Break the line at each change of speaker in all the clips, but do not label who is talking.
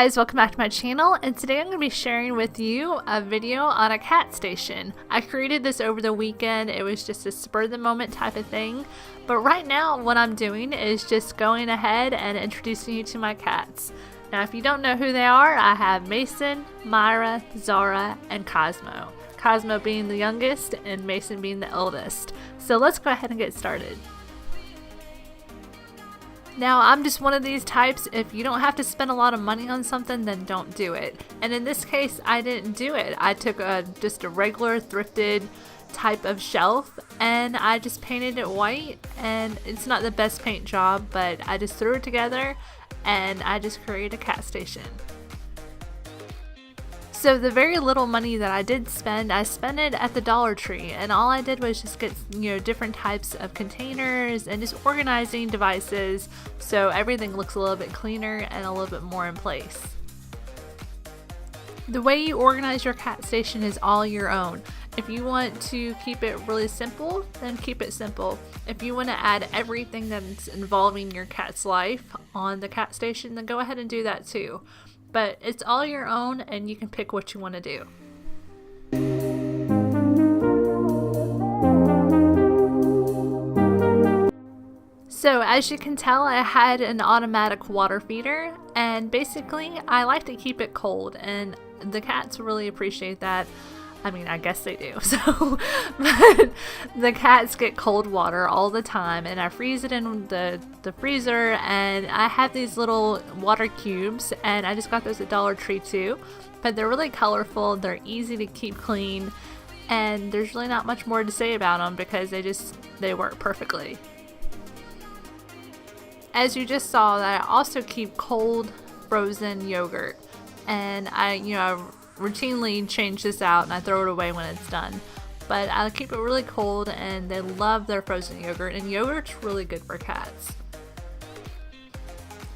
guys, welcome back to my channel, and today I'm going to be sharing with you a video on a cat station. I created this over the weekend. It was just a spur of the moment type of thing, but right now what I'm doing is just going ahead and introducing you to my cats. Now if you don't know who they are, I have Mason, Myra, Zara, and Cosmo. Cosmo being the youngest and Mason being the eldest. So let's go ahead and get started. Now, I'm just one of these types, if you don't have to spend a lot of money on something, then don't do it. And in this case, I didn't do it. I took just a regular thrifted type of shelf and I just painted it white, and it's not the best paint job, but I just threw it together and I just created a cat station. So the very little money that I did spend, I spent it at the Dollar Tree, and all I did was just get, different types of containers and just organizing devices so everything looks a little bit cleaner and a little bit more in place. The way you organize your cat station is all your own. If you want to keep it really simple, then keep it simple. If you want to add everything that's involving your cat's life on the cat station, then go ahead and do that too. But it's all your own and you can pick what you want to do. So as you can tell, I had an automatic water feeder, and basically I like to keep it cold, and the cats really appreciate that. I mean, I guess they do. So, but the cats get cold water all the time, and I freeze it in the freezer, and I have these little water cubes, and I just got those at Dollar Tree too. But they're really colorful, they're easy to keep clean, and there's really not much more to say about them because they work perfectly. As you just saw, that I also keep cold frozen yogurt, and I routinely change this out and I throw it away when it's done, but I keep it really cold, and they love their frozen yogurt, and yogurt's really good for cats.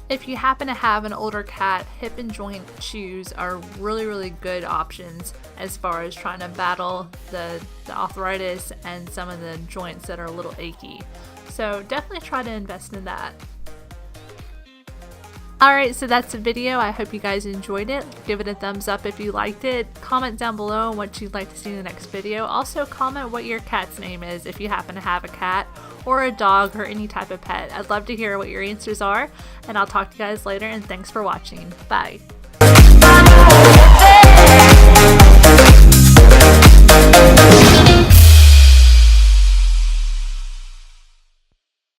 If you happen to have an older cat, hip and joint chews are really good options as far as trying to battle the arthritis and some of the joints that are a little achy. So definitely try to invest in that. Alright, so that's the video. I hope you guys enjoyed it. Give it a thumbs up if you liked it. Comment down below on what you'd like to see in the next video. Also comment what your cat's name is if you happen to have a cat or a dog or any type of pet. I'd love to hear what your answers are, and I'll talk to you guys later, and thanks for watching. Bye.